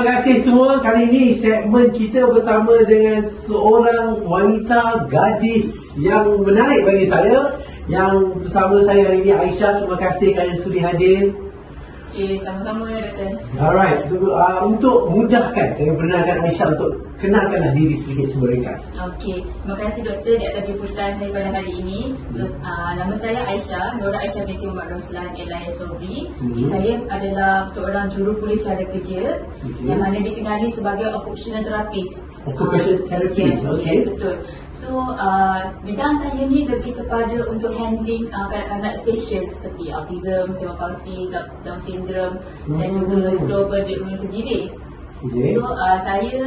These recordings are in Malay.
kasih semua. Kali ini segmen kita bersama dengan seorang wanita gadis yang menarik bagi saya. Yang bersama saya hari ini Aisyah. Terima kasih kerana sudi hadir. Okay, sama-sama Doktor. Alright, untuk mudahkan saya perkenalkan Aisyah untuk kenalkanlah diri sedikit secara ringkas. Okey, terima kasih Doktor di atas jemputan saya pada hari ini. So, nama saya Aisyah, Nora Aisyah binti Muhammad Roslan Elahi Sobri. Saya adalah seorang jurupolis cara kerja yang mana dikenali sebagai occupational therapist. Occupational therapist, yes, betul. So, bidang saya ni lebih kepada untuk handling kanak-kanak special seperti autism, cerebral palsy, Down syndrome dan juga global developmental delay. So, saya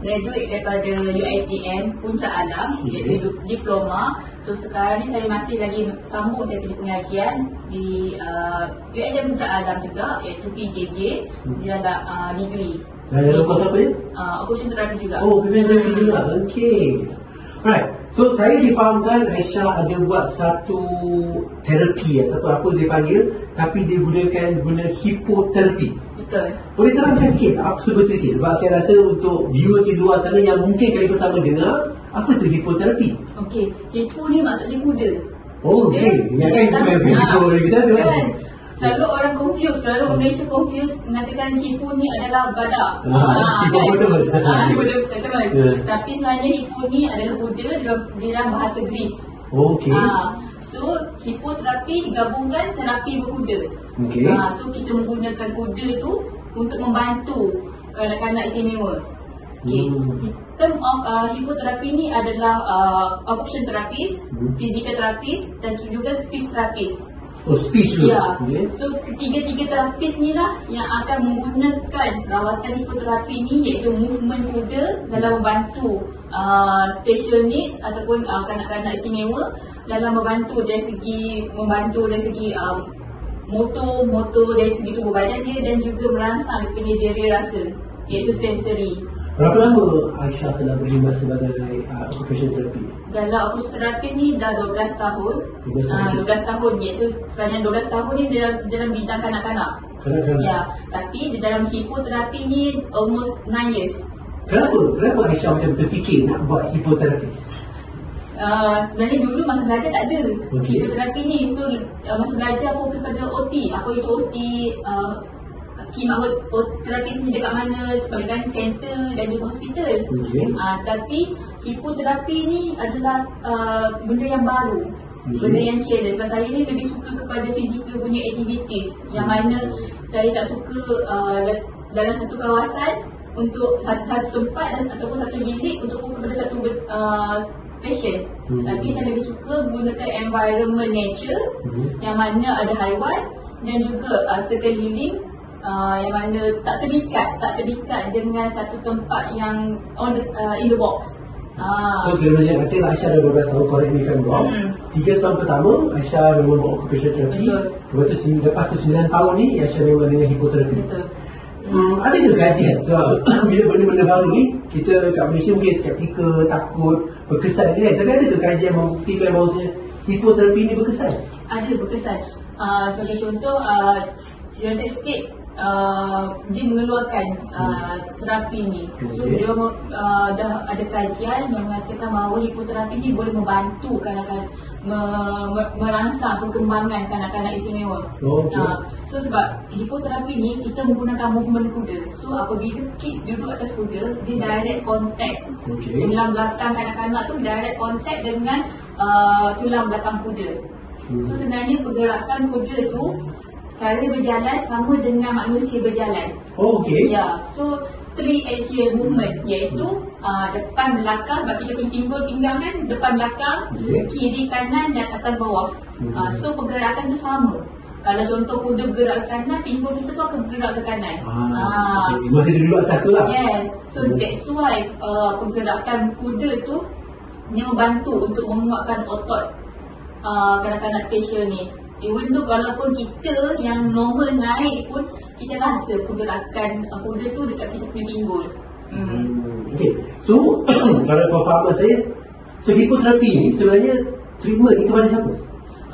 graduate daripada UiTM Puncak Alam, iaitu diploma. So, sekarang ni saya masih lagi sambung saya punya pengajian di UiTM Puncak Alam juga, iaitu PJJ, di dalam degree. Dalam kos apa ya? Occupational therapy juga. Oh, occupational therapy juga. Okay. Right. So, saya difahamkan Aisyah ada buat satu terapi ataupun apa dia panggil, tapi dia guna hipoterapi. Betul. Boleh terangkan sikit, sedikit sebab saya rasa untuk viewers di luar sana yang mungkin kali pertama dengar, apa tu hipoterapi? Okey, hipo ni maksudnya kuda. Oh, okey. Yang kan hipo kita tu kan. Selalu orang confuse, selalu Malaysia confuse mengatakan hipo ni adalah badak. Hippopotamus. Betul. Tapi sebenarnya hipo ni adalah kuda dalam bahasa Greece. Okey. So, hipoterapi digabungkan terapi berkuda. Okey. So, kita menggunakan kuda tu untuk membantu kanak-kanak istimewa. Okey. Term of hipoterapi ni adalah occupational therapist, physical therapist dan juga speech therapist. Oh, speech tu. Ya. So, ketiga-tiga terapis ni lah yang akan menggunakan rawatan hipoterapi ni, iaitu movement kuda dalam membantu special needs ataupun kanak-kanak istimewa dalam membantu dari segi motor dari segi tubuh badan dia dan juga merangsang punya diri rasa, iaitu sensory. Berapa lama Aisyah telah berkhidmat sebagai occupational therapy? Dalam occupational therapist ni dah 12 tahun. 12 tahun, iaitu sepanjang 12 tahun ni dalam bidang kanak-kanak. Ya, tapi di dalam hipoterapi ni almost 9 years. Kenapa Aisyah macam terfikir nak buat hipoterapis? Sebenarnya dulu masa belajar tak ada hipoterapi ni. So masa belajar fokus pada OT. Apa itu OT, khidmat terapis ni dekat mana, sebagai center dan juga hospital. Tapi hipoterapi ni adalah benda yang baru, benda yang challenge. Sebab saya ni lebih suka kepada fizikal punya activities, yang mana saya tak suka dalam satu kawasan untuk satu tempat ataupun satu bilik untuk fokus kepada satu patient. Tapi saya lebih suka gunakan environment nature, yang mana ada haiwan dan juga sekeliling, yang mana tak terdekat dengan satu tempat yang in the box. So kira macam kata Aisyah dah 12 tahun, correct me if I'm wrong. 3 tahun pertama Aisyah memang buat occupational therapy. Lepas tu 9 tahun ni Aisyah memang dengan hipoterapi. Betul. Ada ke kajian? Sebab bila benda-benda baru ni, kita kat Malaysia mungkin skeptikal, takut, berkesan kan? Tapi ada ke kajian membuktikan bahawasanya hipoterapi ni berkesan? Ada, berkesan. Sebagai contoh, United States dia mengeluarkan terapi ni. So dia dah ada kajian yang mengatakan bahawa hipoterapi ni boleh membantu kanak-kanak merangsang perkembangan kanak-kanak istimewa. So sebab hipoterapi ni kita menggunakan movement kuda. So apabila kids duduk atas kuda, dia direct contact tulang belakang kanak-kanak tu, direct contact dengan tulang belakang kuda. So sebenarnya pergerakan kuda tu, cara berjalan sama dengan manusia berjalan. Ya, so 3 axial movement, iaitu depan belakang, sebab kita punya pinggang kan depan belakang, kiri kanan dan atas bawah. So pergerakan tu sama. Kalau contoh kuda bergerak ke kanan, pinggul kita tu akan bergerak ke kanan. Masih duduk atas tu lah. Yes, so that's why pergerakan kuda tu dia membantu untuk menguatkan otot kanak-kanak special ni. Even though walaupun kita yang normal naik pun, kita rasa pergerakan kuda tu dekat kita punya pinggul. Okay, so kalau pemahaman saya, so hipoterapi ni sebenarnya treatment ni kepada siapa?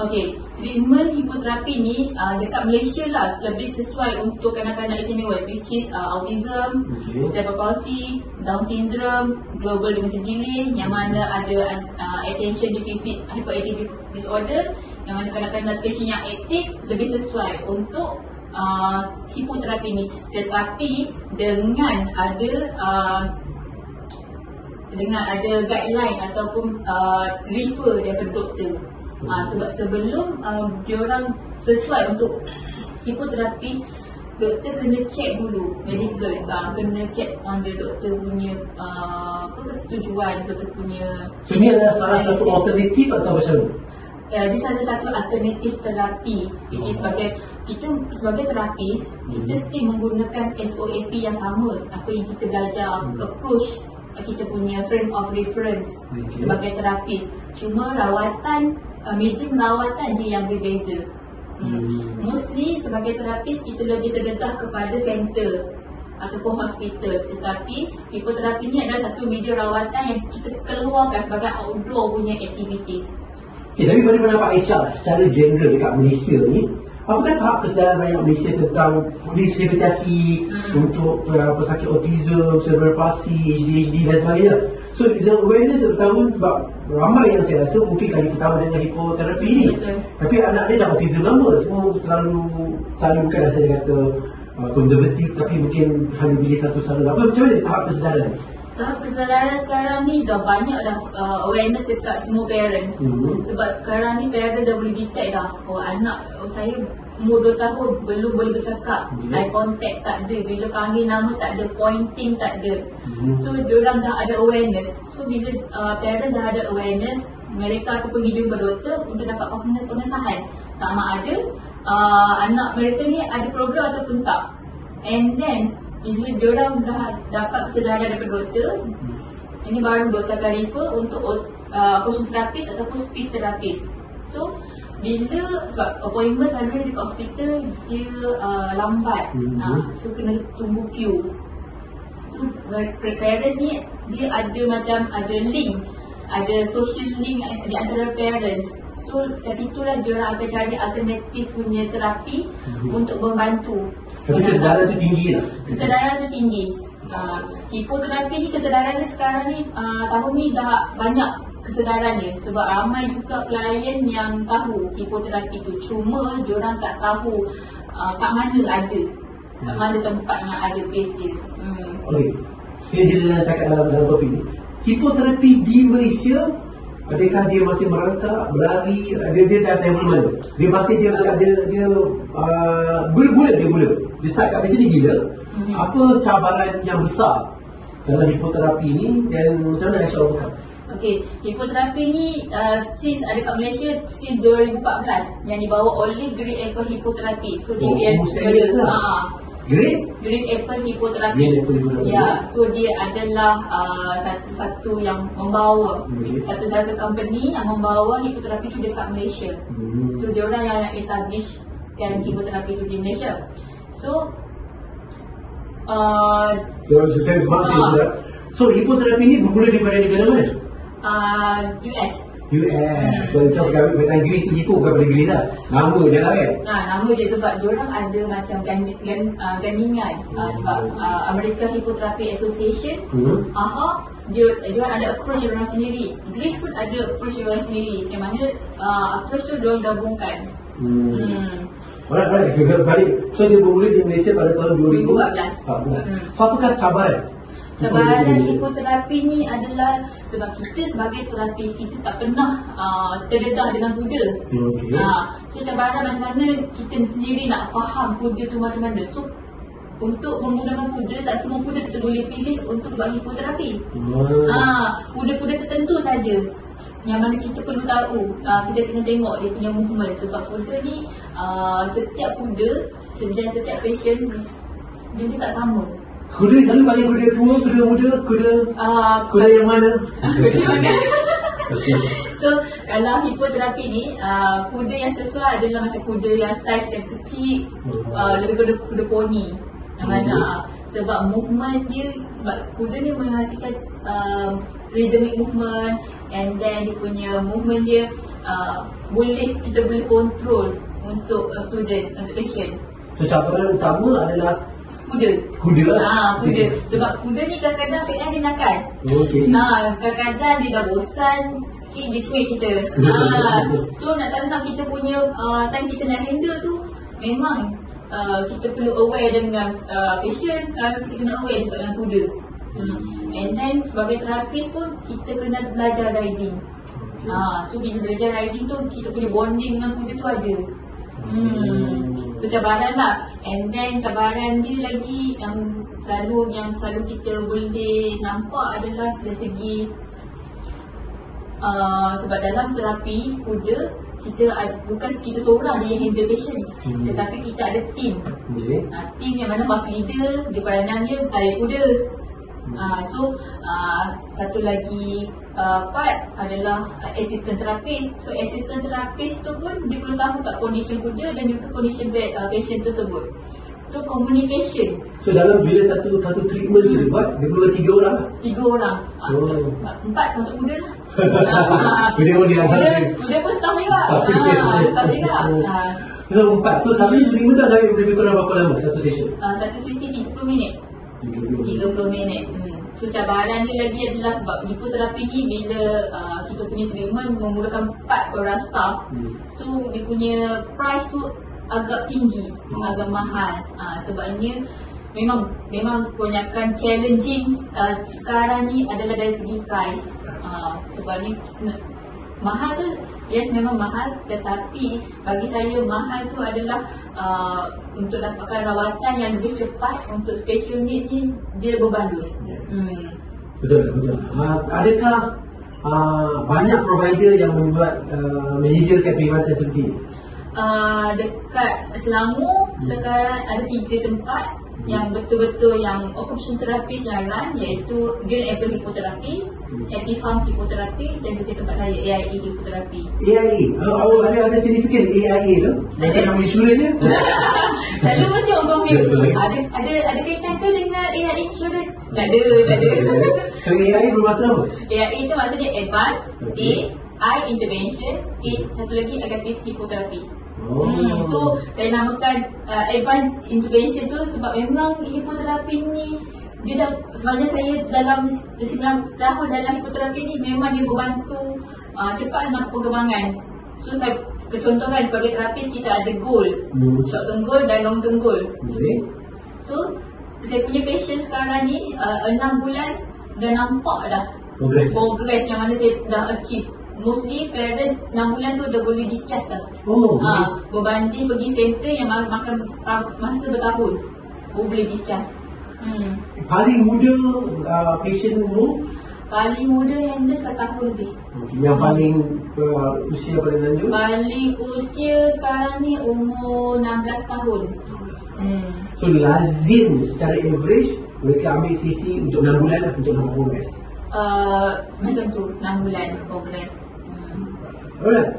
Okay, treatment hipoterapi ni dekat Malaysia lah lebih sesuai untuk kanak-kanak istimewa, which is autism, cerebral palsy, Down syndrome, global dementia delay, yang mana ada attention deficit hyperactivity disorder, yang mana kanak-kanak spesies yang aktif lebih sesuai untuk hipoterapi ni. Tetapi dengan ada guideline ataupun refer daripada doktor. Sebab sebelum diorang sesuai untuk hipoterapi, doktor kena check dulu medical, kena check on the doktor punya persetujuan, doktor punya. So ni adalah salah satu alternatif atau macam mana? Di sana satu alternatif terapi, which is kita sebagai terapis, kita still menggunakan SOAP yang sama, apa yang kita belajar, approach kita punya frame of reference sebagai terapis. Cuma rawatan, medium rawatan je yang berbeza. Mostly sebagai terapis kita lebih terdedah kepada center ataupun hospital, tetapi hipoterapi ni adalah satu medium rawatan yang kita keluarkan sebagai outdoor punya activities. Tapi pada pendapat Aisyah, secara general dekat Malaysia ni, apakah tahap kesedaran rakyat Malaysia tentang rehabilitasi untuk pesakit autism, cerebral palsy, ADHD dan sebagainya? So the awareness pertama, sebab ramai yang saya rasa mungkin kali pertama dengan hipoterapi ni. Tapi anak dia dah autism lama, semua terlalu bukanlah saya kata konservatif, tapi mungkin hanya pilih satu saluran. Macam mana tahap kesedaran ni? Tahap kesedaran sekarang ni dah banyak dah awareness dekat semua parents. Sebab sekarang ni parents dah boleh detect dah, anak saya umur 2 tahun belum boleh bercakap, eye contact tak ada, bila panggil nama tak ada, pointing tak ada. So diorang dah ada awareness. So bila parents dah ada awareness, mereka akan pergi jumpa doktor untuk dapat pengesahan sama ada anak mereka ni ada program ataupun tak. And then bila diorang dah dapat kesedaran daripada doktor, ini baru doktor akan refer untuk occupational therapist ataupun speech therapist. So bila sebab appointment selalu dekat hospital dia lambat, so kena tunggu queue. So parents ni dia ada link, ada social link di antara parents. So kat situlah diorang akan cari alternatif punya terapi untuk membantu. Tapi kesedaran tu tinggi lah. Kesedaran tu tinggi. Hipoterapi ni kesedaran dia sekarang ni tahun ni dah banyak kesedaran dia, sebab ramai juga klien yang tahu hipoterapi tu, cuma diorang tak tahu kat mana ada, kat mana tempat yang ada base dia. Okey, saya cakap dalam topik ni, hipoterapi di Malaysia, adakah dia masih merangkak, berlari, dia dah level mana? Dia masih dia mula. Dia start kat Malaysia ni bila? Apa cabaran yang besar dalam hipoterapi ni dan macam mana Aisyah overcome? Okey, hipoterapi ni since ada kat Malaysia since 2014 yang dibawa oleh Great Apple Hipoterapi. So dia Great Apple Hipoterapi. Ya, so dia adalah satu yang membawa, satu company yang membawa hipoterapi tu dekat Malaysia. So dia orang yang establish kan hipoterapi tu di Malaysia. So so hipoterapi ni bermula daripada negara mana? US. So kita pergi bahasa Inggeris ni pun bukan bahasa Inggeris lah. Nama je lah kan? Nama je sebab diorang ada macam gandingan. Sebab American Hipotherapy Association, diorang ada approach diorang sendiri. Inggeris pun ada approach diorang sendiri. Yang mana approach tu diorang gabungkan. Alright, balik. So dia bermula di Malaysia pada tahun 2014. So apakah cabaran? Cabaran hipoterapi ni adalah sebab kita sebagai terapis kita tak pernah terdedah dengan kuda. So cabaran macam mana kita sendiri nak faham kuda tu macam mana. So untuk menggunakan kuda, tak semua kuda kita boleh pilih untuk buat hipoterapi. Kuda-kuda tertentu saja yang mana kita perlu tahu, kita kena tengok dia punya movement. Sebab kuda ni setiap kuda, setiap patient dia macam tak sama. Kuda selalu panggil kuda tua, kuda muda, kuda yang mana? Kuda yang mana? So kalau hipoterapi ni, kuda yang sesuai adalah macam kuda yang saiz yang kecil, lebih kuda poni. Mana sebab movement dia, sebab kuda ni menghasilkan rhythmic movement, and then dia punya movement dia kita boleh kontrol untuk student, untuk patient. So cabaran utama adalah Kuda. kuda lah. Kuda. Sebab kuda ni kadang-kadang dia nakal. Okey. Kadang-kadang dia dah bosan, dia cuik kita. So nak tak nak kita punya time kita nak handle tu, memang kita perlu aware dengan patient, kita kena aware juga dengan kuda. And then sebagai terapis pun kita kena belajar riding. So bila belajar riding tu, kita punya bonding dengan kuda tu ada. So cabaran lah. And then cabaran dia lagi yang selalu kita boleh nampak adalah dari segi sebab dalam terapi kuda bukan kita seorang je yang handle patient, tetapi kita ada team. Team yang mana boss leader, dia peranan dia tarik kuda. So satu lagi part adalah assistant therapist. So assistant therapist tu pun dia perlu tahu tak condition kuda dan juga condition patient tersebut. So communication. So dalam bila satu treatment tu dibuat, dia perlu 3 orang lah? 3 orang. 4 masuk kuda lah. Kuda pun dia Kuda pun staff juga. Staff juga. So 4. So sampai treatment tu sampai lebih kurang berapa lama satu session? Satu sesi 30 minit. 30 minit. So cabaran dia lagi adalah sebab hipoterapi ni bila kita punya treatment memerlukan 4 orang staff. So dia punya price tu agak tinggi, agak mahal. Sebabnya memang kebanyakan challenging sekarang ni adalah dari segi price. Sebabnya mahal tu, yes memang mahal, tetapi bagi saya mahal tu adalah untuk dapatkan rawatan yang lebih cepat untuk special needs ni, dia berbaloi. Betul. Adakah banyak provider yang menyediakan perkhidmatan seperti ini? Dekat Selangor sekarang ada 3 tempat yang betul-betul yang occupational therapist yang run, iaitu Green Apple Hipoterapi, Happy Farms Hipoterapi dan juga tempat saya AIA Hipoterapi. AIA? Ada signifikan AIA tu? Macam nama insurans dia? Selalu mesti orang confuse. Ada kaitan ke dengan AIA insurans? Tak ada. So AIA bermaksud apa? AIA itu maksudnya Advanced Eye Intervention, satu lagi Agatis Hipoterapi. So saya namakan advanced intervention tu sebab memang hipoterapi ni dia dah, sebenarnya saya dalam 9 tahun dalam hipoterapi ni memang dia membantu cepat dalam perkembangan. So saya contohkan sebagai terapis kita ada goal, short term goal dan long term goal. So saya punya patient sekarang ni 6 bulan dah nampak dah progress yang mana saya dah achieve. Mostly parents 6 bulan tu dah boleh discharge dah. Berbanding pergi center yang makan masa bertahun baru boleh discharge. Paling muda patient umur? Paling muda handle 1 tahun lebih. Yang paling usia paling lanjut? Paling usia sekarang ni umur 16 tahun. So lazim secara average mereka ambil sesi untuk 6 bulan lah untuk nampak progress? Macam tu, 6 bulan progress. Alright.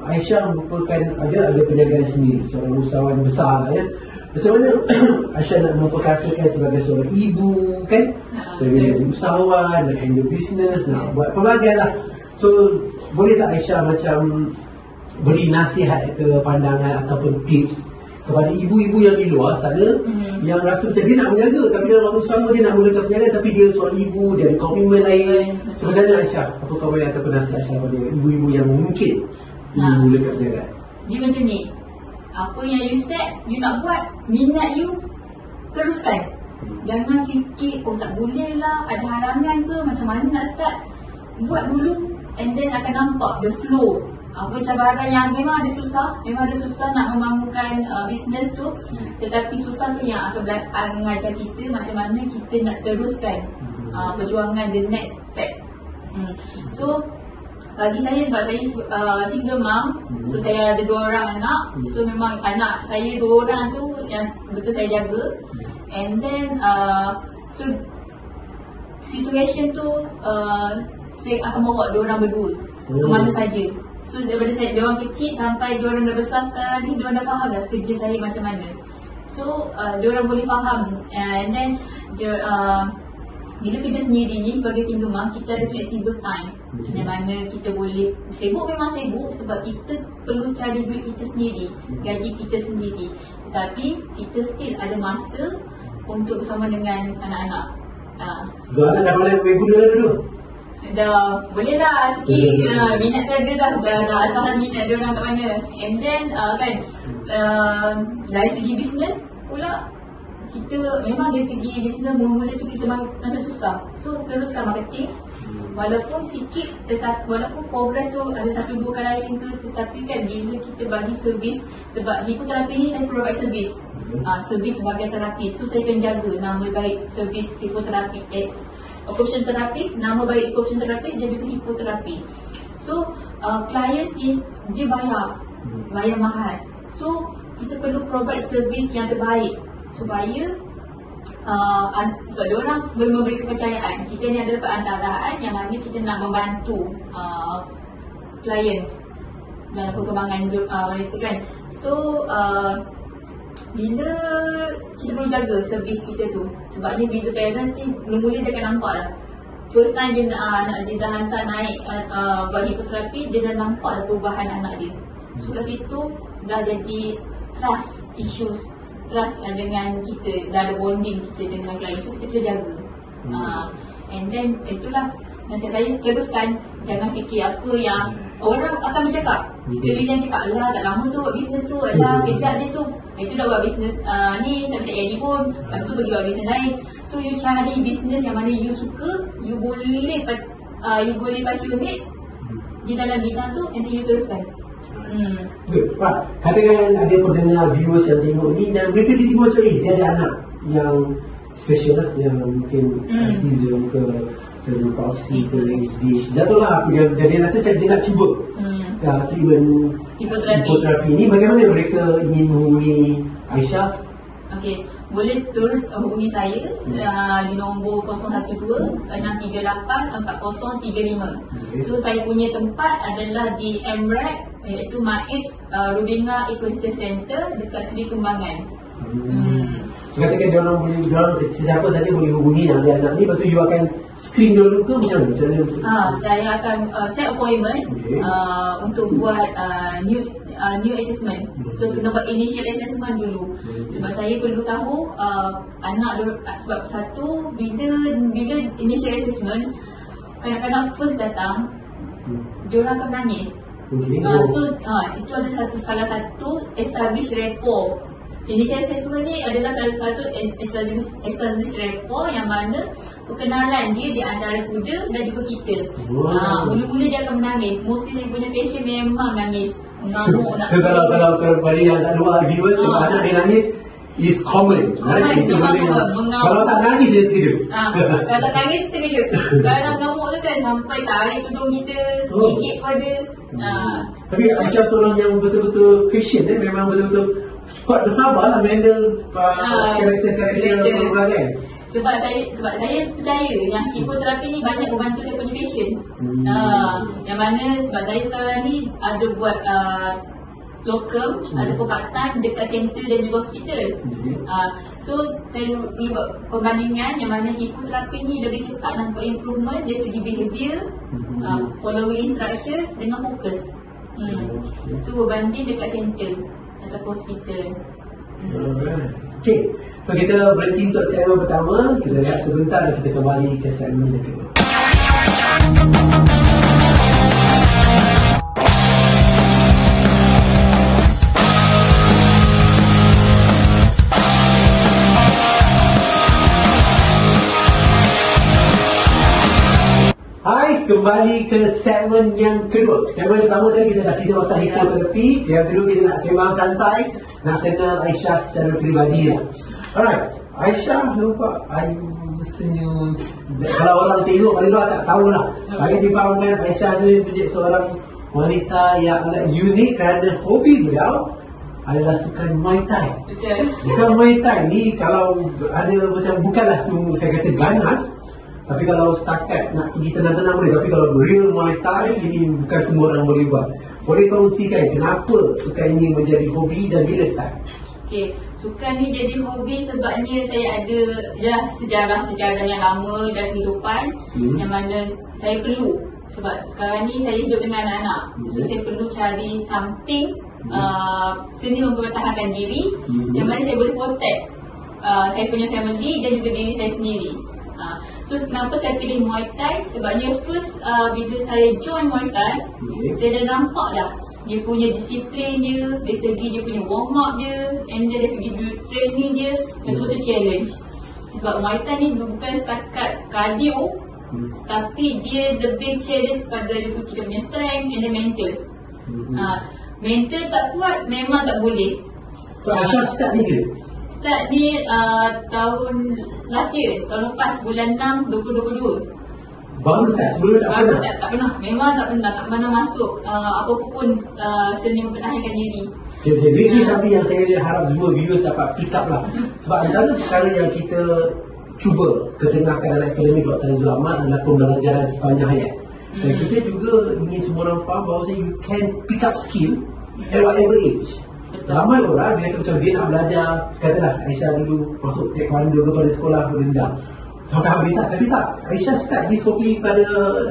Aisyah merupakan ada perniagaan sendiri, seorang usahawan besar lah ya. Macam mana Aisyah nak memperkasakan sebagai seorang ibu kan? Jadi usahawan, nak handle business, nak buat pelbagai lah. So boleh tak Aisyah macam beri nasihat ke pandangan ataupun tips kepada ibu-ibu yang di luar sana yang rasa macam dia nak berniaga tapi dalam waktu sama dia nak mulakan perniagaan tapi dia seorang ibu, dia ada komitmen lain. Sebenarnya Aisyah, apa kau boleh ataupun nasihat Aisyah kepada ibu-ibu yang mungkin ingin mulakan perniagaan? Dia macam ni, apa yang you set, you nak buat, minat you, teruskan. Jangan fikir, tak boleh lah, ada halangan ke, macam mana nak start. Buat dulu and then akan nampak the flow. Apa cabaran yang memang ada susah nak membangunkan bisnes tu, tetapi susah tu yang akan mengajar kita macam mana kita nak teruskan perjuangan the next step. So bagi saya, sebab saya single mom, so saya ada 2 orang anak, so memang anak saya 2 orang tu yang betul saya jaga. And then so situation tu saya akan bawa 2 orang berdua ke mana saja. So daripada dia orang kecil sampai dia orang dah besar sekarang ni, dia orang dah faham dah kerja saya macam mana. So dia orang boleh faham, and then bila kerja sendiri ni sebagai single mom, kita ada flexible time. Yang mana kita boleh sibuk, memang sibuk sebab kita perlu cari duit kita sendiri, gaji kita sendiri. Tetapi kita still ada masa untuk bersama dengan anak-anak. So anak dah boleh main gula dah dulu? Dah boleh lah sikit. Minat dia ada dah asalan minat dia orang kat mana. And then dari segi bisnes pula, kita memang dari segi bisnes mula-mula tu kita masa susah. So teruskan marketing. Walaupun sikit, walaupun progress tu ada 1-2 kali ke, tetapi kan bila kita bagi servis, sebab hipoterapi ni saya provide servis, servis sebagai terapis. So saya akan jaga nama baik servis hipoterapi, occupational therapist, nama baik occupational therapist dan juga hipoterapi. So clients ni dia bayar mahal. So kita perlu provide servis yang terbaik supaya sebab diorang memberi kepercayaan. Kita ni adalah perantaraan yang mana kita nak membantu clients dalam perkembangan mereka kan. So bila kita perlu jaga servis kita tu, sebabnya bila parents ni mula-mula dia akan nampak lah, first time dia anak dia dah hantar naik buat hipoterapi, dia dah nampak ada perubahan anak dia. So kat situ dah jadi trust issues, trust dengan kita, dah ada bonding kita dengan klien. So kita kena jaga. And then itulah nasihat saya, teruskan. Jangan fikir apa yang orang akan bercakap. Sekali yang cakap, alah tak lama tu buat bisnes tu, alah kejap je tu, itu dah buat bisnes ni tak jadi pun, lepas tu pergi buat bisnes lain. So you cari bisnes yang mana you suka, you boleh passionate di dalam bidang tu, and then you teruskan. Good. Pak, katakan ada pendengar viewers yang tengok ni dan mereka tiba-tiba macam dia ada anak yang special lah, yang mungkin autism ke cerebral palsy ke ADHD, jatuhlah dia rasa macam dia nak cuba treatment hipoterapi ni. Bagaimana mereka ingin menghubungi Aisyah? Okey, boleh terus hubungi saya di nombor 012-638-4035. So saya punya tempat adalah di MRAC, iaitu MAIPS Rubinga Equestrian Center dekat Seri Kembangan. So katakan sesiapa saja boleh hubungi yang ada anak ni, lepas tu you akan screen dulu ke macam mana? Saya akan set appointment untuk buat new assessment. So kena buat initial assessment dulu. Sebab saya perlu tahu anak sebab satu, bila initial assessment, kadang-kadang first datang diorang akan menangis. So itu adalah salah satu establish rapport. Initial assessment ni adalah salah satu establish rapport yang mana perkenalan dia di antara kuda dan juga kita. Mula-mula dia akan menangis. Mostly saya punya patient memang menangis, mengamuk. So kalau pada yang tak luar viewers, anak dia nangis is common. Itu kalau tak nangis dia terkejut. Kalau tak nangis dia terkejut. Kalau mengamuk tu kan sampai tarik tudung kita, gigit pada. Tapi Aisyah seorang yang betul-betul patient, memang betul-betul kuat bersabar lah handle karakter pelanggan. Sebab saya percaya yang hipoterapi ni banyak membantu saya punya patient. Yang mana sebab saya sekarang ni ada buat local ataupun part-time dekat center dan juga hospital. So saya boleh buat perbandingan yang mana hipoterapi ni lebih cepat nampak improvement dari segi behaviour, following instruction dengan fokus. So berbanding dekat center ataupun hospital. Okay, so kita berhenti untuk segmen pertama. Kita lihat sebentar dan kita kembali ke segmen yang kedua. Hai, kembali ke segmen yang kedua. Segmen pertama tadi kita dah cerita pasal hipoterapi. Yang kedua kita nak sembang santai, nak kenal Aisyah secara peribadi lah. Alright, Aisyah nampak ayu, senyum. Kalau orang tengok pada luar tak tahulah. Saya difahamkan Aisyah tu menjadi seorang wanita yang agak unik kerana hobi beliau adalah sukan Muay Thai. Betul. Bukan Muay Thai ni kalau ada macam, bukanlah semua saya kata ganas. Tapi kalau setakat nak pergi tenang-tenang boleh. Tapi kalau real Muay Thai, ini bukan semua orang boleh buat. Boleh kongsikan kenapa sukan ini menjadi hobi dan bila start? Okey, sukan ni jadi hobi sebabnya saya ada sejarah-sejarah yang lama dalam kehidupan yang mana saya perlu. Sebab sekarang ni saya hidup dengan anak-anak, so saya perlu cari something seni mempertahankan diri yang mana saya boleh protect saya punya family dan juga diri saya sendiri. So kenapa saya pilih Muay Thai? Sebabnya first bila saya join Muay Thai, saya dah nampak dah dia punya disiplin dia, dari segi dia punya warm up dia, and dari segi training dia, betul-betul challenge. Sebab Muay Thai ni bukan setakat cardio, tapi dia lebih challenge kepada kita punya strength and the mental. Mental tak kuat memang tak boleh. So Aisyah start ni ke? Start ni tahun last year, tahun lepas bulan 6 2022. Baru start, sebelum tak Baru pernah? start, tak pernah. Memang tak pernah masuk apa-apa pun seni mempertahankan diri. Ini something yang saya harap semua viewers dapat pick up lah. Sebab antara perkara yang kita cuba ketengahkan dalam Akademi Dr. Aizul Ahmad adalah pembelajaran sepanjang hayat. Dan kita juga ingin semua orang faham bahawa you can pick up skill at whatever age. Ramai orang dia kata macam dia nak belajar, katalah Aisyah dulu masuk taekwondo kepada sekolah berendam sampai habis tak, tapi tak, Aisyah start this hobi pada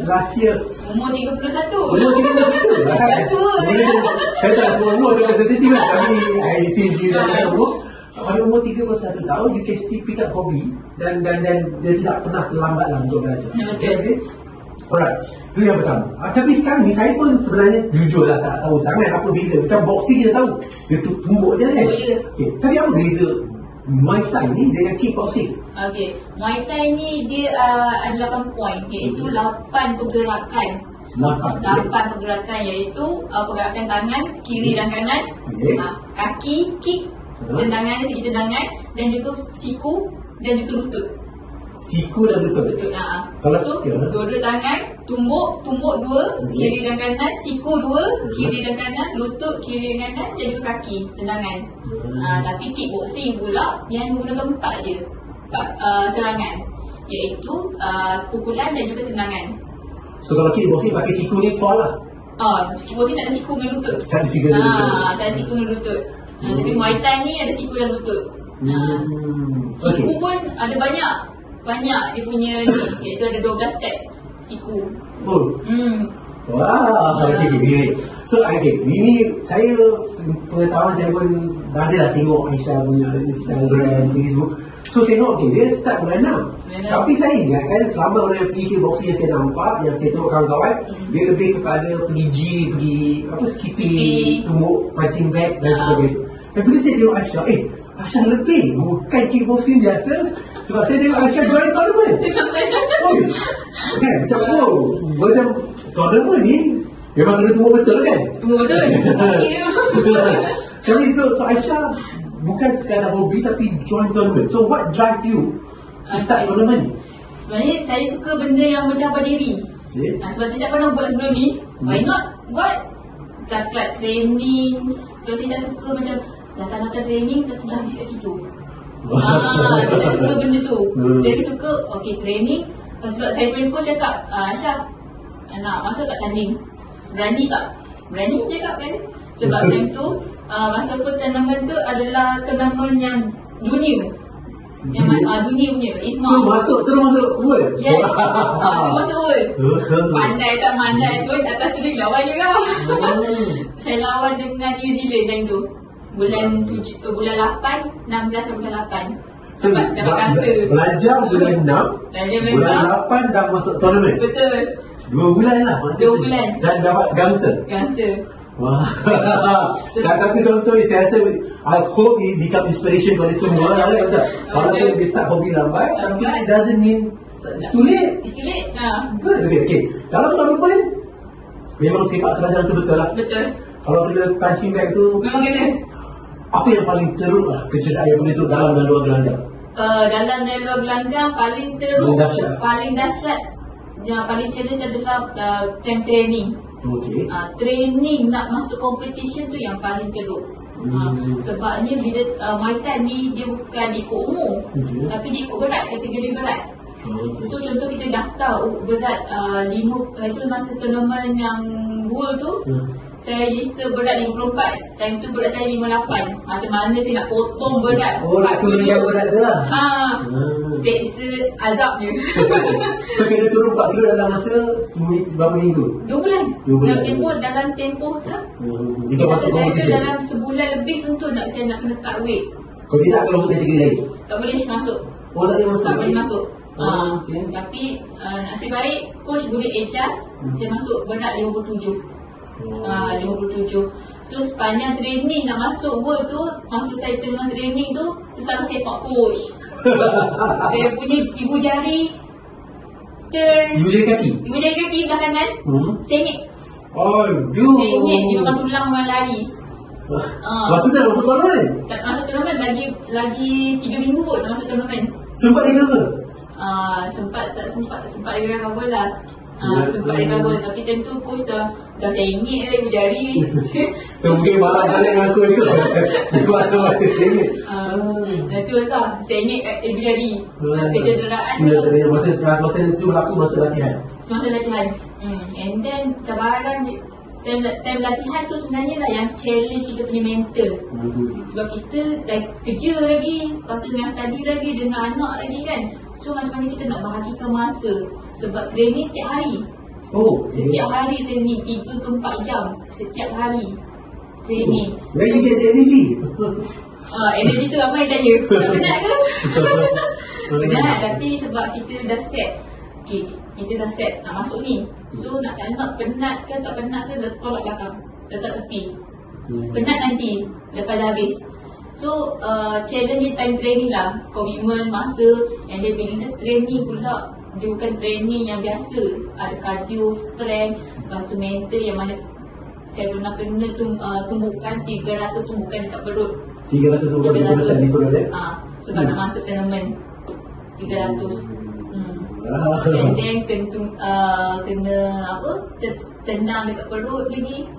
last year Umur 31. umur 31 saya tak semua umur dengan sensitif lah, tapi I see you dah umur pada umur 31 tahun you can still pick up hobby dan dia tidak pernah terlambat lah untuk belajar. Okay. Alright, itu yang pertama. Tapi sekarang ni saya pun sebenarnya jujur lah tak tahu sangat apa beza. Macam boxing kita tahu dia tumbuk je kan. Okay. Tapi apa beza Muay Thai ni dengan kickboxing? Okay, Muay Thai ni dia ada 8 poin, iaitu 8 pergerakan. 8 pergerakan iaitu pergerakan tangan kiri dan kanan, kaki, kick, tendangan, segi tendangan, dan juga siku dan juga lutut. Siku dan lutut. Betul. Kalau so, dua-dua tangan, tumbuk dua, kiri dan kanan, siku dua, kiri dan kanan, lutut kiri dan kanan, dan juga kaki, tendangan. Tapi kickboxing pula yang menggunakan 4 je serangan, iaitu pukulan dan juga tendangan. So kalau kickboxing pakai siku ni fall lah. Kickboxing tak ada siku dengan lutut. Tak ada siku dengan lutut. Tak ada siku dengan lutut. Tapi Muay Thai ni ada siku dan lutut. Siku pun ada banyak dia punya ni, iaitu ada 12 step siku. Wah, okay. So, ini saya pengetahuan saya pun adalah tengok Aisyah punya Instagram, Facebook. So, tengok, dia start bulan 6. Tapi saya ingat kan, selama orang yang pergi kickboxing yang saya nampak, yang saya tengok kawan-kawan, dia lebih kepada pergi gym, pergi skipping, tumbuk, punching bag dan sebagainya. Dan bila saya tengok Aisyah, Aisyah lebih, bukan kickboxing biasa. Sebab saya tengok Aisyah join tournament. Macam macam tournament ni memang kena tumbuk betul kan? Tumbuk betul. Tapi so Aisyah bukan sekadar hobi tapi join tournament. So what drive you to start tournament? Sebenarnya saya suka benda yang mencabar diri. Sebab saya tak pernah buat sebelum ni. Why not buat? Cakap training. Sebab saya tak suka macam datang-datang training dah habis kat situ. Saya suka benda tu. Saya suka training. Sebab saya punya coach cakap, Aisyah, nak masuk tak tanding? Berani tak? Berani cakap kan. Sebab time tu masa first tournament tu adalah tournament yang dunia. Yang dunia punya IFMA. So masuk world? Yes. Masuk world. Pandai tak pandai pun atas sering lawan juga. Saya lawan dengan New Zealand time tu. Bulan 8, 16 dan bulan 8. So, dapat kanser. Belajar bulan 6, bulan 8 dah masuk tournament. Betul. 2 bulan lah. 2 bulan. Dan dapat gangster. Wah. Tapi contoh ni saya rasa I hope it become inspiration kepada semua. Walaupun dia start hobi lambat, tapi it doesn't mean it's too late. It's too late. Good. Okay. Dalam tournament memang sepak terjang tu betul lah. Betul. Kalau kena punching bag tu memang kena. Apa yang paling teruk lah kecederaan yang paling teruk dalam dan luar gelanggang? Dalam dan luar gelanggang paling teruk, paling dahsyat, yang paling challenge adalah time training. Okay. Training nak masuk competition tu yang paling teruk. Sebabnya bila Muay Thai ni dia bukan ikut umur, tapi dia ikut berat, kategori berat. So contoh kita daftar berat 5, itu masa tournament yang world tu saya register berat 54, time tu berat saya 58. Macam mana saya nak potong berat? Oh, nak turunkan berat tu lah. Seksa azabnya. So kena turun 4 kilo dalam masa berapa minggu? 2 bulan. 2 bulan. Dalam tempoh tak? Itu masuk Saya kompetisi. dalam sebulan lebih tentu saya nak kena cut weight. Kalau tidak akan masuk kategori lain. Tak boleh masuk. Oh, tak boleh masuk. Tak boleh masuk. Okay. Tapi nasib baik coach boleh adjust. Saya masuk berat 57. 57. So sepanjang training nak masuk world tu, masa saya tengah training tu tersalah sepak coach. Saya punya ibu jari Ibu jari kaki? Ibu jari kaki belah kanan sengit. Oh, Sengit di bawah tulang orang lari. Masa tu dah masuk tournament? Tak masuk tournament lagi 3 minggu kot tak masuk tournament. Sempat recover? Sempat recover lah. Sempat recover, tapi tentu coach dah sengit lah ibu jari. So mungkin marah sangat dengan aku juga. Sebab tu mata sengit. Itu lah, sengit kat ibu jari. Kecederaan Masa tu berlaku masa latihan? Semasa latihan. And then cabaran time latihan tu sebenarnya lah yang challenge kita punya mental. Sebab kita dah kerja lagi, lepas tu dengan study lagi, dengan anak lagi kan. So macam mana kita nak bahagikan masa. Sebab training setiap hari. Setiap hari training 3 ke 4 jam. Setiap hari training. Where you get the energy? Energy tu apa yang tanya? Tak penat ke? Penat, tapi sebab kita dah set. Okay, kita dah set nak masuk ni. So nak tak nak, penat ke tak penat ke, dah tolak belakang, letak tepi. Penat nanti lepas dah habis. So challenge time training lah, komitmen, masa. And then bila training pula, dia bukan training yang biasa. Ada cardio, strength, lepas tu mental yang mana saya pernah kena tumbukan 300 tumbukan dekat perut. 300 tumbukan terusan di perut sebab nak masuk tournament 300. And then kena apa, tenang dekat perut lagi.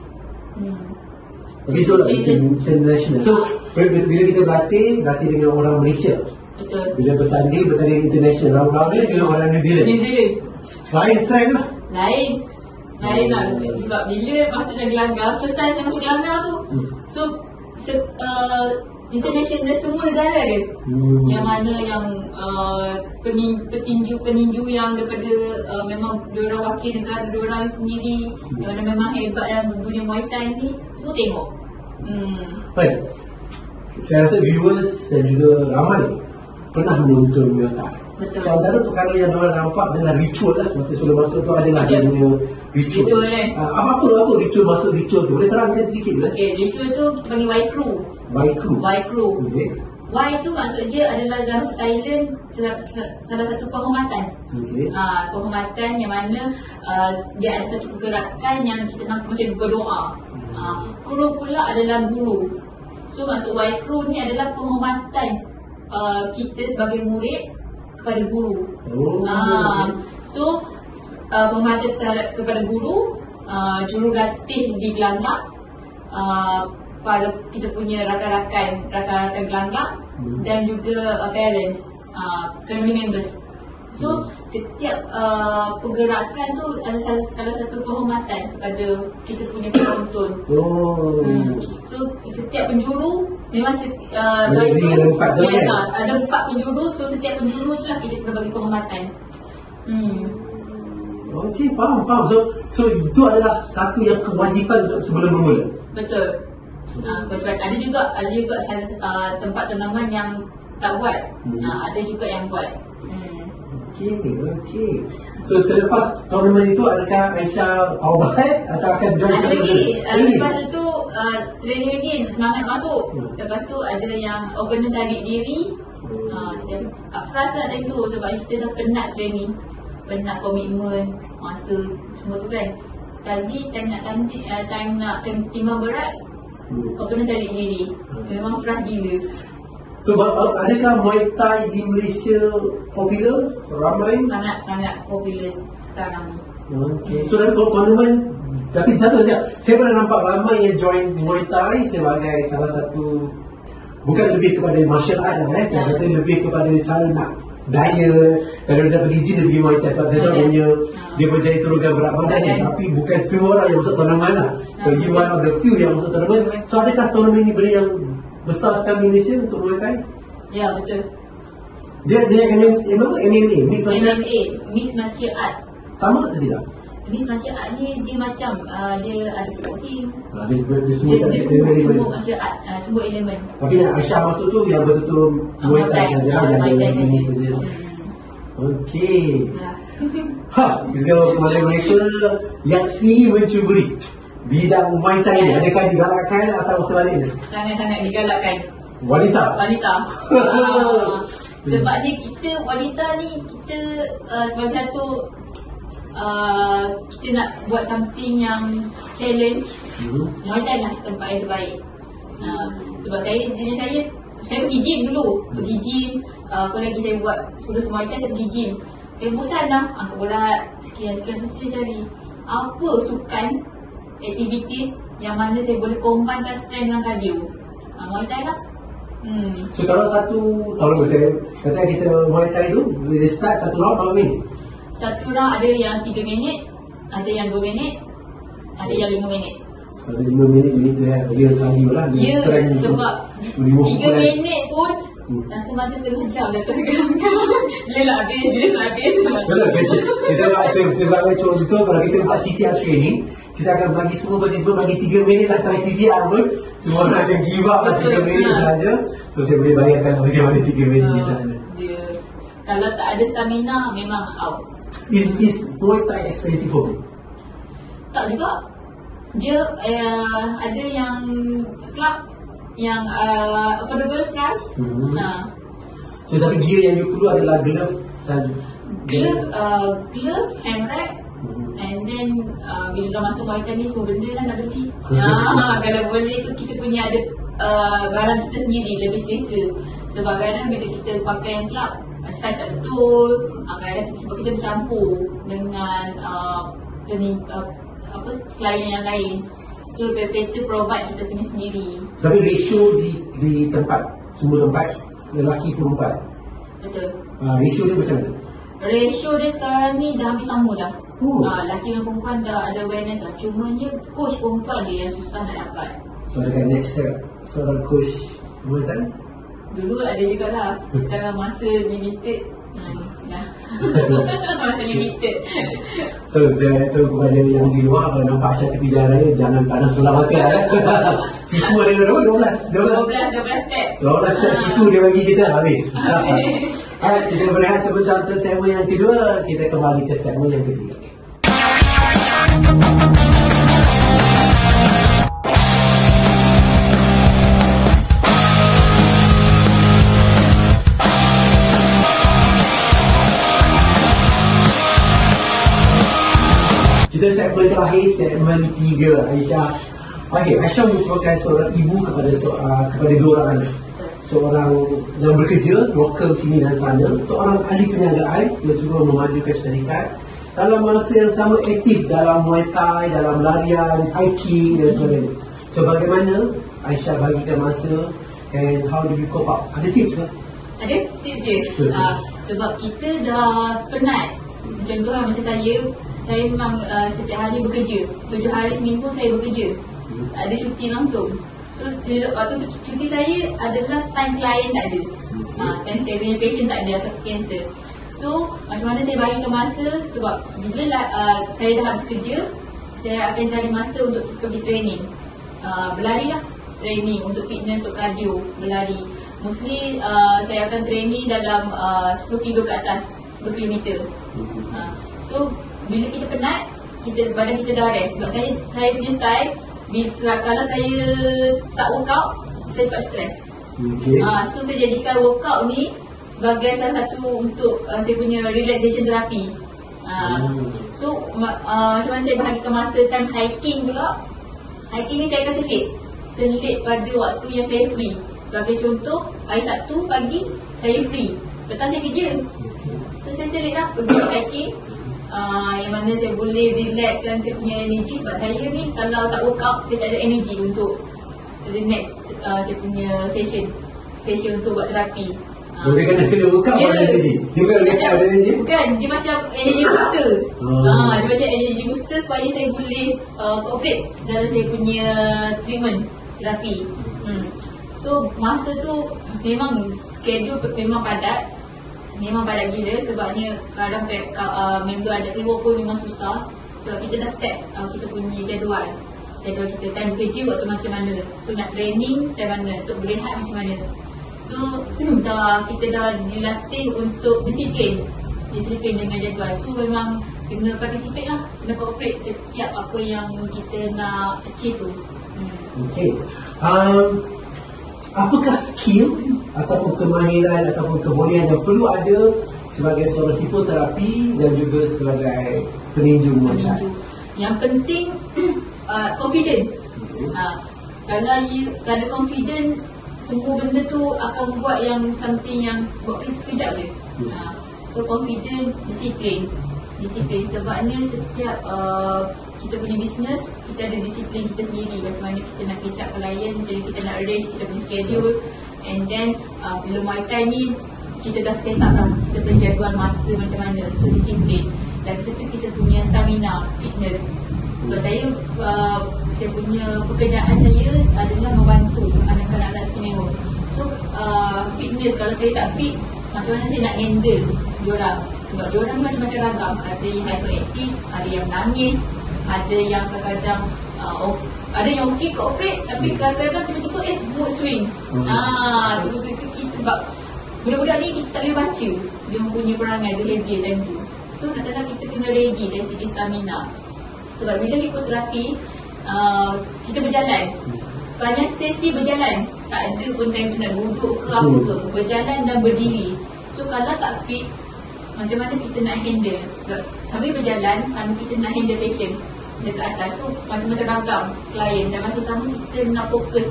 Jadi itulah international. So bila kita berlatih dengan orang Malaysia. Betul. Bila bertanding international, lawan dengan orang New Zealand. Lain strength lah. Lain lah. Sebab bila masuk dalam gelanggang, first time saya masuk gelanggang tu. So international semua negara dia. Yang mana yang petinju yang daripada memang diorang wakil negara diorang sendiri, yang mana memang hebat dalam dunia Muay Thai ni, semua tengok. Baik. Saya rasa viewers dan juga ramai pernah menonton Muay Thai. Betul. So, antara perkara yang diorang nampak adalah ritual lah. Masa sebelum masuk tu adalah dia punya ritual. Ritual kan? Apa ritual masuk ritual tu? Boleh terangkan sedikit ke? Okay, ritual tu panggil Y Crew. Y Crew. Okay. Y tu maksud dia adalah dalam bahasa Thailand salah satu penghormatan. Okay. Penghormatan yang mana dia ada satu pergerakan yang kita nampak macam berdoa. Crew pula adalah guru. So maksud Y Crew ni adalah penghormatan kita sebagai murid kepada guru. So penghormatan kepada guru, jurulatih di gelanggang, pada kita punya rakan-rakan gelanggang, dan juga parents, family members. So setiap pergerakan tu adalah salah satu penghormatan kepada kita punya penonton. So setiap penjuru memang ada 4 penjuru. So setiap penjuru tu lah kita kena bagi penghormatan. Okey, faham. So itu adalah satu yang kewajipan untuk sebelum bermula. Betul. Ada juga tempat turnamen yang tak buat. Ada juga yang buat. Okey. So selepas tournament itu, adakah Aisyah taubat atau akan join? Ada lagi. Lepas itu training lagi, semangat masuk. Lepas tu ada yang kena tarik diri. Upfront lah time tu, sebab kita dah penat training, penat komitmen, masa semua tu kan. Sekali time nak timbang berat, kena tarik diri. Memang frust gila. So adakah Muay Thai di Malaysia popular? Ramai? Sangat popular sekarang ni. Okay. So dalam tournament, tapi satu saja, saya pernah nampak ramai yang join Muay Thai sebagai salah satu, bukan lebih kepada martial art lah, kata lebih kepada cara nak daya. Kalau dia pergi gym, dia pergi Muay Thai. Sebab saya tahu dia berjaya turunkan berat badan ni. Tapi bukan semua orang yang masuk tournament lah. So you one of the few yang masuk tournament. So adakah tournament ni benda yang besar sekali di Malaysia untuk Muay Thai? Ya, betul. Dia MMA, Mixed Martial Art. sama atau tidak? Mixed Martial Art ni dia macam dia ada boxing. Dia semua Dia macam semua martial art, semua elemen. Tapi yang Aisyah masuk tu yang betul-betul Muay Thai saja lah, yang Muay Thai sini saja. saja. Okey. Ya. Kita kepada mereka yang ingin mencuburi bidang Muay Thai ni, adakah digalakkan atau sebaliknya? Sangat-sangat digalakkan. Wanita. Sebab ni kita wanita ni kita sebagai satu kita nak buat something yang challenge. Muay Thai lah tempat yang terbaik. Sebab saya pergi gym dulu. Pergi gym, apa lagi saya buat sebelum Muay Thai, saya pergi gym. Saya bosan dah, angkat berat sekian tu saya cari apa sukan, activities yang mana saya boleh combine strength dengan cardio. Muay Thai lah. So kalau kalau saya kata kita Muay Thai tu bila start satu round berapa minit? Satu round ada yang 3 minit, ada yang 2 minit, ada yang 5 minit. Kalau 5 minit tu dia cardio lah. Ya, sebab 3 minit pun rasa macam setengah jam dah tergelangkan. Dia nak habis. Betul, kita buat contoh kalau kita buat CTR training, kita akan bagi semua participant bagi 3 minit lah try CTR pun. Semua orang akan give up lah 3 minit saja. So saya boleh bayangkan bagaimana 3 minit di sana. Kalau tak ada stamina memang out. Is Muay Thai expensive for me? Tak juga. Dia ada yang club yang affordable price. So tapi gear yang you perlu adalah glove saja. Glove, hand rack, and then bila dah masuk Muay Thai ni semua benda lah nak beli. Kalau boleh tu kita punya ada barang kita sendiri lebih selesa. Sebab kadang bila kita pakai yang club size tak betul, kadang sebab kita bercampur dengan klien yang lain. So better provide kita punya sendiri. Tapi ratio di tempat, semua tempat lelaki perempuan. Betul. Ratio dia macam mana? Ratio dia sekarang ni dah hampir sama dah. Lelaki dan perempuan dah ada awareness dah. Cumanya coach perempuan dia yang susah nak dapat. So adakah next step seorang coach Muay Thai? Dulu ada jugalah. Sekarang masa limited. Masa limited. So kepada yang di luar, kalau nampak Aisyah tepi jalan raya, jangan tanah sebelah mata. Siku ada berapa? 12 step. 12 step siku dia bagi kita habis. Kita berehat sebentar untuk segmen yang kedua. Kita kembali ke segmen yang ketiga. Kita segmen terakhir, segmen 3, Aisyah. Okey, Aisyah merupakan seorang ibu kepada 2 orang anak. Seorang yang bekerja lokal sini dan sana, seorang ahli perniagaan yang juga memajukan syarikat. Dalam masa yang sama aktif dalam Muay Thai, dalam larian, hiking dan sebagainya. So bagaimana Aisyah bagikan masa and how do you cope up? Ada tips ke? Ada tips je. Sebab kita dah penat. Contohnya macam saya memang setiap hari bekerja. 7 hari seminggu saya bekerja. Ada cuti langsung. So waktu cuti saya adalah time klien tak ada. Time saya punya patient tak ada atau cancel. So macam mana saya bagikan masa, sebab bila saya dah habis kerja, saya akan cari masa untuk pergi training. Berlari lah. Training untuk fitness, untuk cardio, berlari. Mostly saya akan training dalam 10 kilo ke atas, 10 kilometer. So bila kita penat, badan kita dah rest. Sebab saya punya style, kalau saya tak workout, saya cepat stres. So saya jadikan workout ni sebagai salah satu untuk saya punya relaxation therapy. So macam mana saya bahagikan masa time hiking pula. Hiking ni saya akan selit pada waktu yang saya free. Sebagai contoh, hari Sabtu pagi saya free, petang saya kerja. So saya selit lah pergi hiking. Yang mana saya boleh relaxkan saya punya energy. Sebab saya ni kalau tak workout, saya tak ada energy untuk the next saya punya session untuk buat terapi. Dia kena buka baru energy. Dia bukan biasa ada energy. Bukan, dia macam energy booster. Dia macam energy booster supaya saya boleh cooperate dalam saya punya treatment, terapi. So masa tu memang schedule memang padat. Memang padat gila sebabnya kadang member ada keluar pun memang susah. Sebab kita dah set kita punya jadual kita, time kerja waktu macam mana, so nak training time mana, untuk berehat macam mana. So kita dah dilatih untuk disiplin dengan jadual. So memang kena participate lah, kena cooperate setiap apa yang kita nak achieve tu. Okay. Apakah skill ataupun kemahiran ataupun kebolehan yang perlu ada sebagai seorang hipnoterapi dan juga sebagai peninju muay thai? Yang penting confident. Kalau you ada confident, semua benda tu akan buat yang something yang buat sekejap je. So confident, disiplin sebabnya setiap kita punya business, kita ada disiplin kita sendiri. Macam mana kita nak catch up klien, macam mana kita nak arrange kita punya schedule. And then bila Muay Thai ni, kita dah set up lah kita punya jadual masa macam mana. So disiplin. Dan situ kita punya stamina, fitness. Sebab saya punya pekerjaan saya adalah membantu anak-anak istimewa. So fitness, kalau saya tak fit, macam mana saya nak handle diorang. Sebab diorang macam-macam ragam. Ada yang hyperaktif, ada yang nangis, ada yang kadang-kadang ada yang okey cooperate, tapi kadang-kadang tiba-tiba mood swing. Tiba-tiba kita, sebab budak-budak ni kita tak boleh baca dia punya perangai, behavior time tu. So nak-nak kita kena ready dari segi stamina. Sebab bila hipnoterapi kita berjalan, sepanjang sesi berjalan, tak ada pun time nak duduk ke apa ke, berjalan dan berdiri. So kalau tak fit, macam mana kita nak handle? Sambil berjalan, sambil kita nak handle patient dekat atas. So macam-macam ragam klien, dan masa sama kita nak fokus,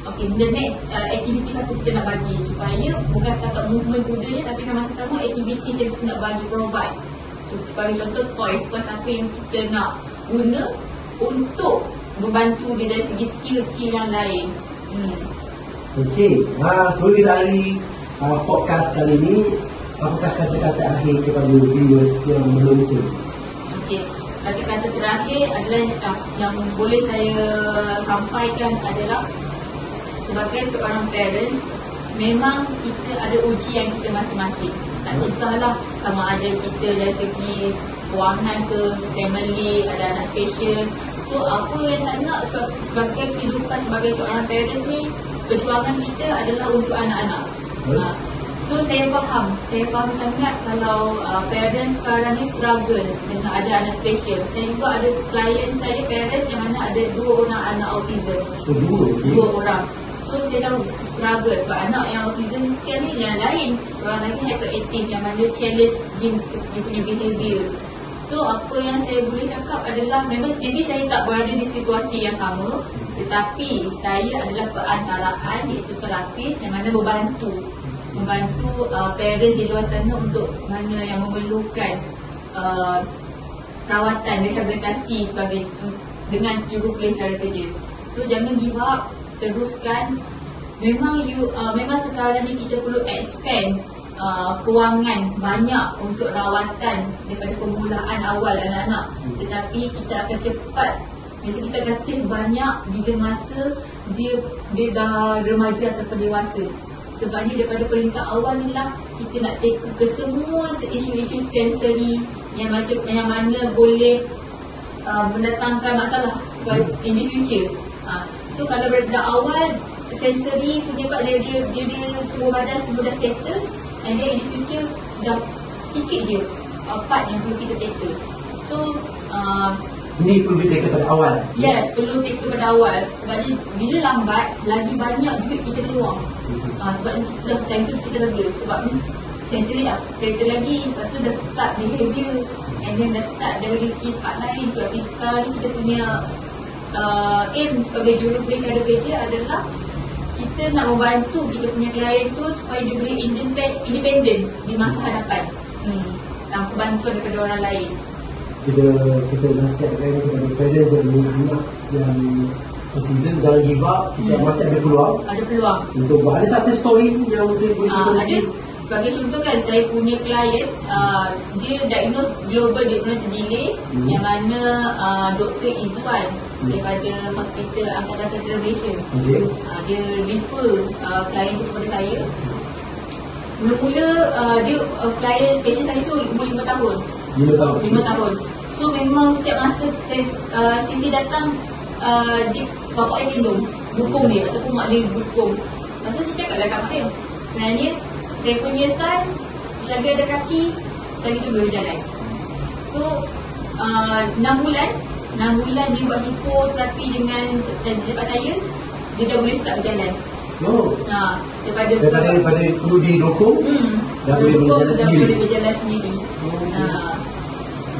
okay, the next activity apa kita nak bagi, supaya bukan setakat movement kuda je, tapi masa sama activity yang kita nak bagi, provide. So bagi contoh toys apa yang kita nak guna untuk membantu dia dari segi skill-skill yang lain. Okey, sebelum kita akhiri podcast kali ini, apakah kata-kata akhir kepada viewers yang menonton? Okey, kata-kata terakhir adalah yang boleh saya sampaikan adalah sebagai seorang parents, memang kita ada ujian kita masing-masing. Tak kisahlah sama ada kita dari segi kewangan ke, family, ada anak special. So apa yang tak nak sebagai kehidupan sebagai seorang parents ni, perjuangan kita adalah untuk anak-anak. So saya faham sangat kalau parents sekarang ni struggle dengan ada anak special. Saya juga ada klien saya parents yang mana ada 2 orang anak autism. 2 orang. So saya dah struggle sebab anak yang autism sekian ni yang lain. Seorang lagi hyperaktif yang mana challenge dia punya behavior. So apa yang saya boleh cakap adalah maybe saya tak berada di situasi yang sama, tetapi saya adalah perantaraan, iaitu terapis yang mana membantu parents di luar sana untuk mana yang memerlukan rawatan, rehabilitasi sebagai dengan jurupulih cara kerja. So jangan give up, teruskan. Memang sekarang ni kita perlu expand kewangan banyak untuk rawatan daripada permulaan awal anak-anak, tetapi kita akan cepat, kita akan save banyak bila masa dia dah remaja ataupun dewasa. Sebabnya daripada peringkat awal ni lah kita nak take ke semua isu-isu sensori yang mana boleh mendatangkan masalah in the future. So kalau daripada awal sensori punya part dia tubuh badan semua dah settle, and then in the future dah sikit je part yang perlu kita tackle. So ini perlu kita pada awal. Yes, perlu take pada awal. Sebabnya bila lambat, lagi banyak duit kita keluar. Sebab kita dah time tu kita lega. Sebab sensori dah kereta lagi, lepas tu dah start behavior, and then dah start dari segi part lain. Sebab sekarang ni kita punya aim sebagai jurupulih cara kerja adalah kita nak membantu kita punya klien tu supaya dia boleh independent di masa hadapan, tanpa bantuan daripada orang lain. Kita nasihatkan kepada parents yang punya anak yang autism, jangan give up. Kita masih ada peluang untuk buat. Ada success story yang mungkin boleh kita sebagai contoh kan, saya punya klien dia diagnose global developmental delay, yang mana Dr. Izwan daripada Hospital Angkatan Tentera Malaysia, dia refer klien tu kepada saya. Mula-mula dia klien patient saya tu umur 5 tahun. 5 tahun. So memang setiap masa sisi datang, dia bapak dia gendong, dukung dia ataupun mak dia dukung. Lepas tu saya cakap lah kat mak dia, sebenarnya saya punya style, selagi ada kaki, selagi tu boleh berjalan. So 6 bulan dia buat hipoterapi dengan tempat saya, dia dah boleh start berjalan. Daripada perlu didukung, dah boleh berjalan sendiri.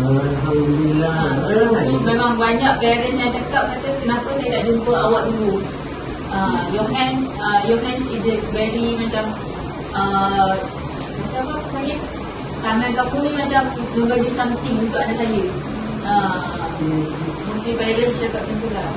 Alhamdulillah. So memang banyak parents yang cakap, kata kenapa saya tak jumpa awak dulu. Your hands is very macam apa panggil, tangan kamu ni macam membagi something untuk anak saya. Mostly parents cakap macam tu lah.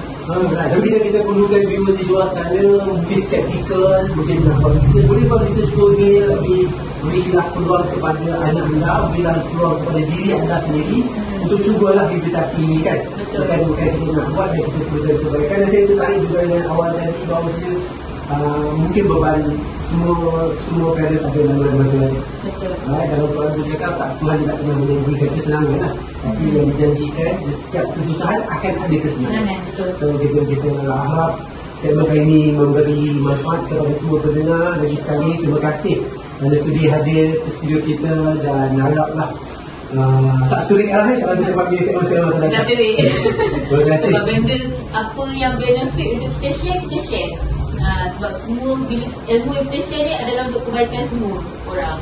Tapi kita perlukan viewers di luar sana mungkin skeptikal, mungkin nak buat research, boleh buat research Google, tapi berilah peluang kepada anak anda, berilah peluang kepada diri anda sendiri untuk cubalah rehabilitasi ini kan. Bukan kita nak buat dan kita perlukan kebaikan. Dan saya tertarik juga dengan awal tadi bahawa mungkin beban semua parents ada dalam masing-masing. Kalau Tuhan bercakap, Tuhan tidak pernah menjanjikan kesenangan lah. Tapi yang dijanjikan, setiap kesusahan akan ada kesenangan. So kita harap segmen kali ini memberi manfaat kepada semua pendengar. Lagi sekali terima kasih kerana sudi hadir ke studio kita, dan haraplah tak surik lah kalau kita panggil segmen-segmen akan datang. Tak surik. Terima kasih. Sebab benda apa yang benefit untuk kita share. Sebab semua bila ilmu yang kita share ni adalah untuk kebaikan semua orang.